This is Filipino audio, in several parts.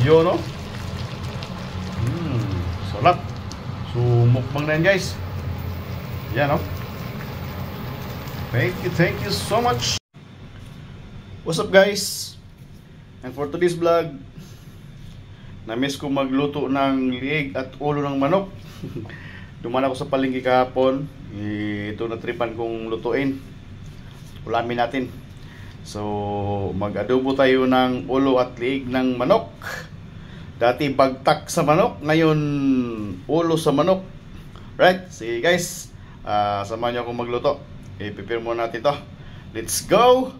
Yun, no? Sarap. So, mukbang na yan, guys. Yan, no? Thank you so much. What's up, guys? And for today's vlog, na-miss ko magluto ng liig at ulo ng manok. Duman ako sa palengke kahapon. Ito na tripan kong lutuin. Ulamin natin. So, mag-adobo tayo ng ulo at liig ng manok. Dati bagtak sa manok, ngayon ulo sa manok. Right? Sige guys, samahan niyo akong magluto. I-prepare muna natin to. Let's go!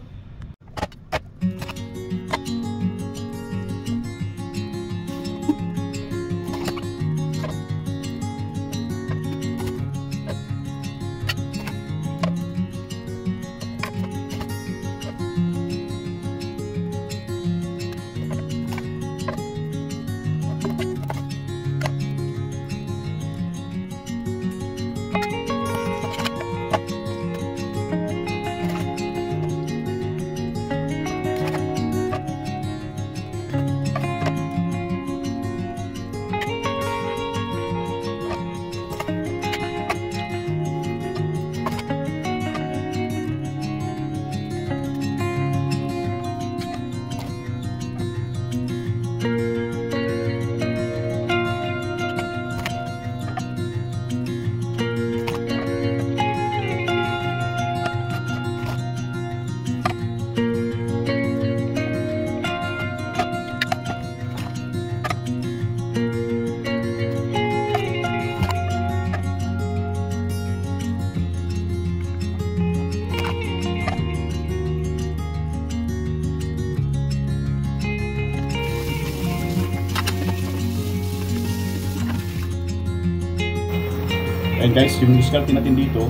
And guys, yung diskarte natin dito,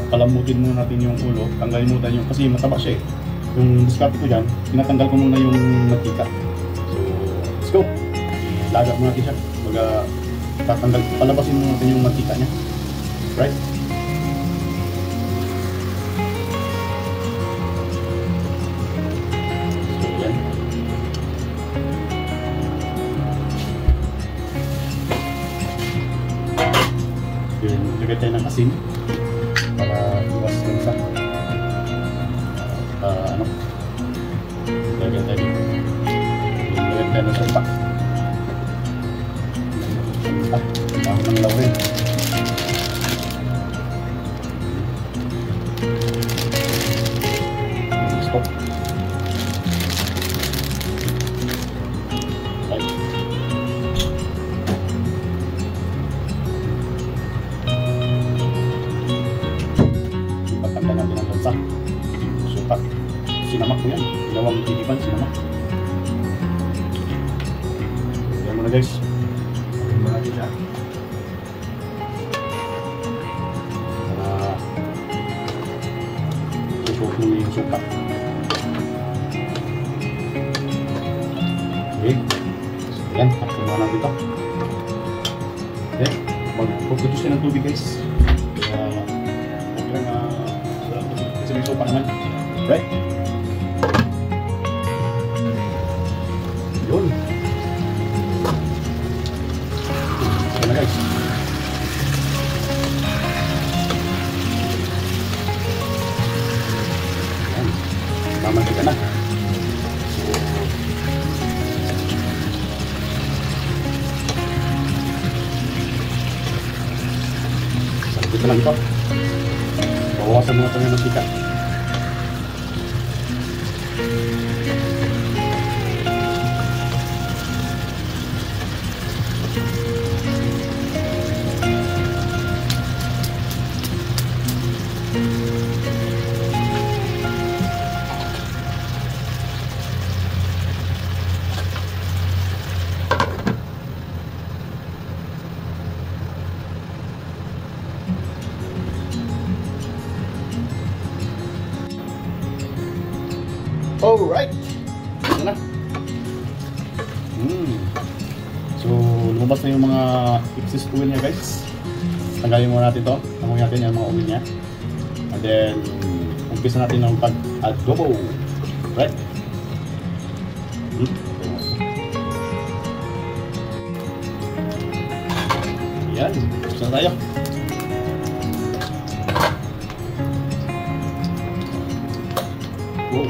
palamutin muna natin yung ulo, tanggalin muna yung, kasi mataba siya eh. Yung diskarte ko dyan, tinatanggal ko muna yung mantika. So, let's go! Ilaga muna natin siya. Tatanggal, palabasin muna natin yung mantika niya. Right? So, yan. Lagay tayo ng asin para iwas lansa. Lagay tayo dito. Lagay tayo ng salpa. Dahon ng laurel. Stop. Sinamak ko yan. Ginawang titipan, sinamak. Ayan mo na guys. Ayan mo natin siya. Para susok mo yung suka. Okay. So ayan, takpan mo natin ito. Okay. Mag-produce ka ng tubig guys. Kaya okay lang kasi may suka naman. Right? Yun. Ayan na guys. Ayan. Mamantika na. Dito lang ito. Bawasan mo ito yung mantika. Alright, ito na. So, lumabas na yung mga excess oil niya guys. Tanggalin muna natin ito. Tanggulin natin yung mga oil niya. And then, umpisa natin ng pag-adobo. Right? Yan, gusto na tayo. Wow.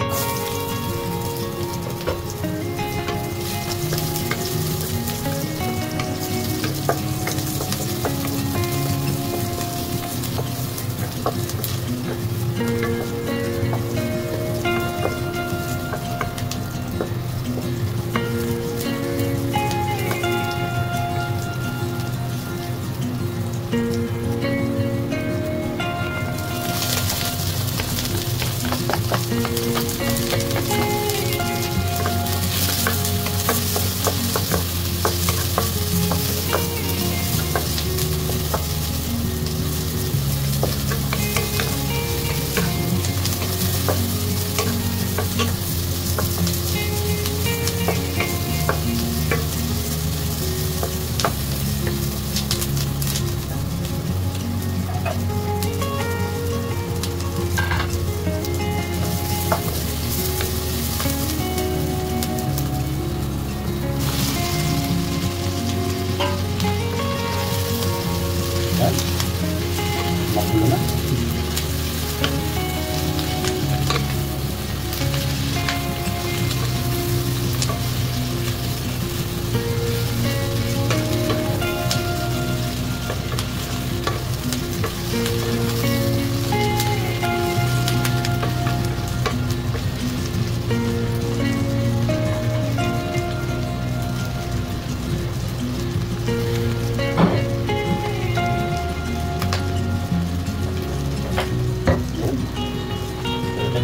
Makulo na.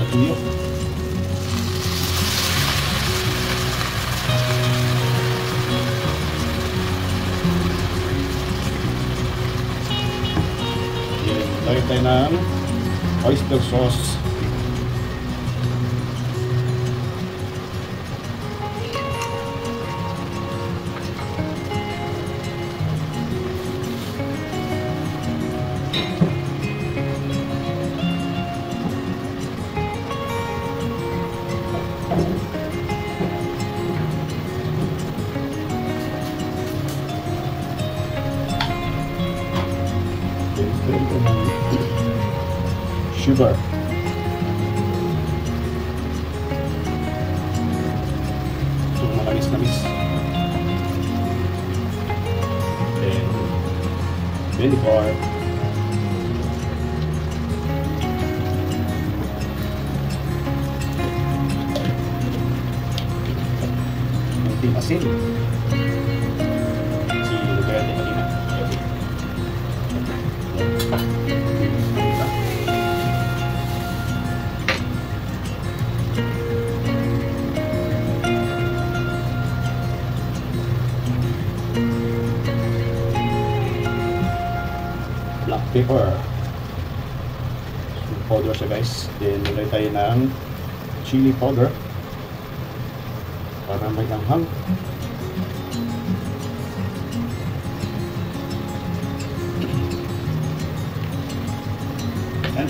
Tuyo. Lagay tayo ng oyster sauce. Sugar. Ito matamis-tamis. Then vinegar. Kunting asin. Sinilagay natin kanina. Black pepper. Powder siya guys. Then nilagay tayo ng chili powder para may anghang. Yan.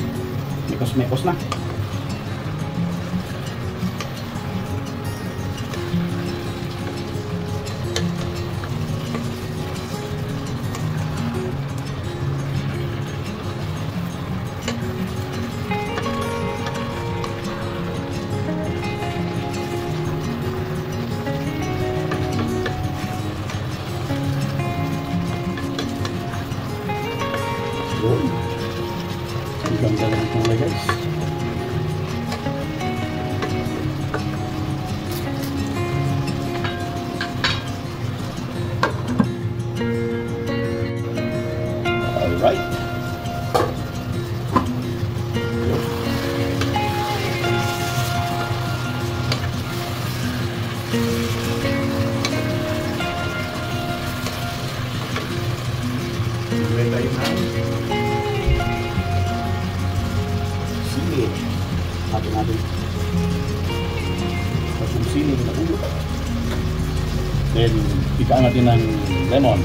Mekos-mekos na. Ang ganda lang ito guys. Alright. Ilagay tayo ng sili. Hatin natin. Tapos yung sili na ulo. Then, ikaan natin ng lemon.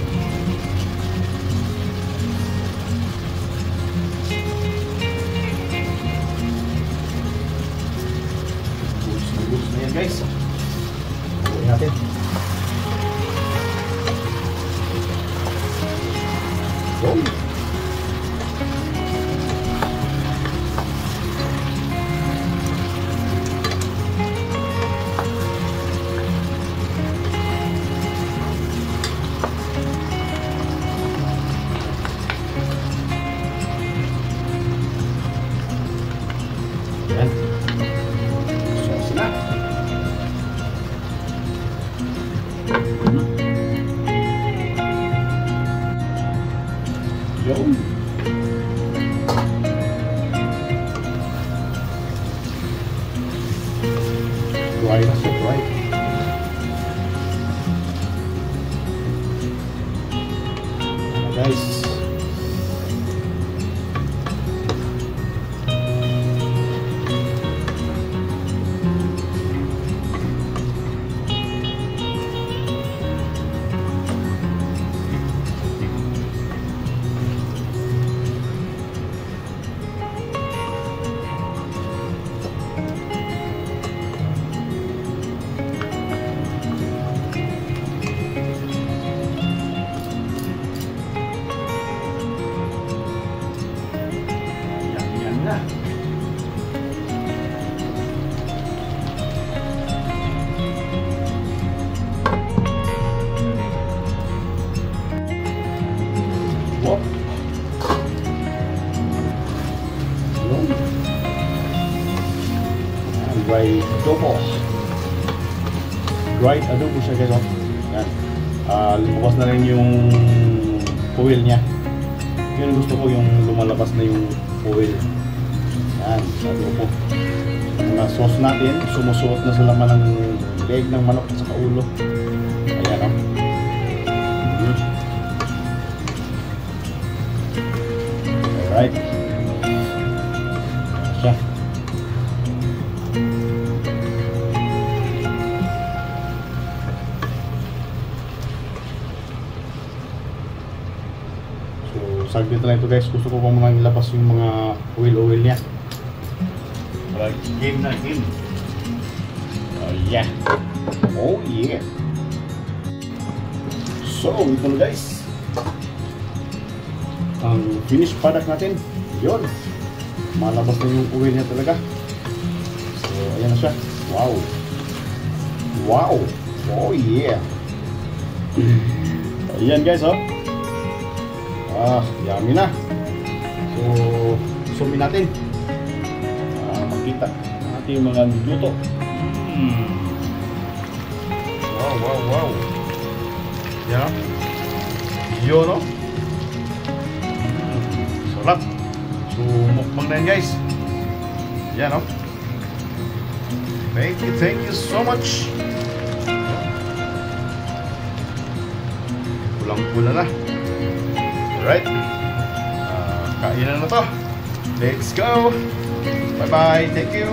Gusto na yan guys. Uwi natin. ay adobo. Dried adobo siya guys. Oh. Yan. Lumabas na rin yung oil niya. Yun gusto ko, yung lumalabas na yung oil. Yan, adobo. Ang sauce natin, sumusuot na sa laman ng leg ng manok at saka ulo. Ayan o. Alright. Siya. So, saglit lang ito guys. Gusto ko pa muna ilabas yung mga oil niya. Alright, game na game. Oh yeah. Oh yeah. So, ito na guys. Ang finished product natin. Yun. Malabas na yung oil niya talaga. So, ayan na siya. Wow. Wow. Oh yeah. Ayan guys, oh. Yummy na. So, sumin natin. Makita natin mga luto. Wow, wow, wow. Yan. Yun, no? Sarap. So, mukbang na yan, guys. Yan, no? Thank you so much. Pulang-pula na. Alright. Kainan na to. Let's go. Bye-bye. Thank you.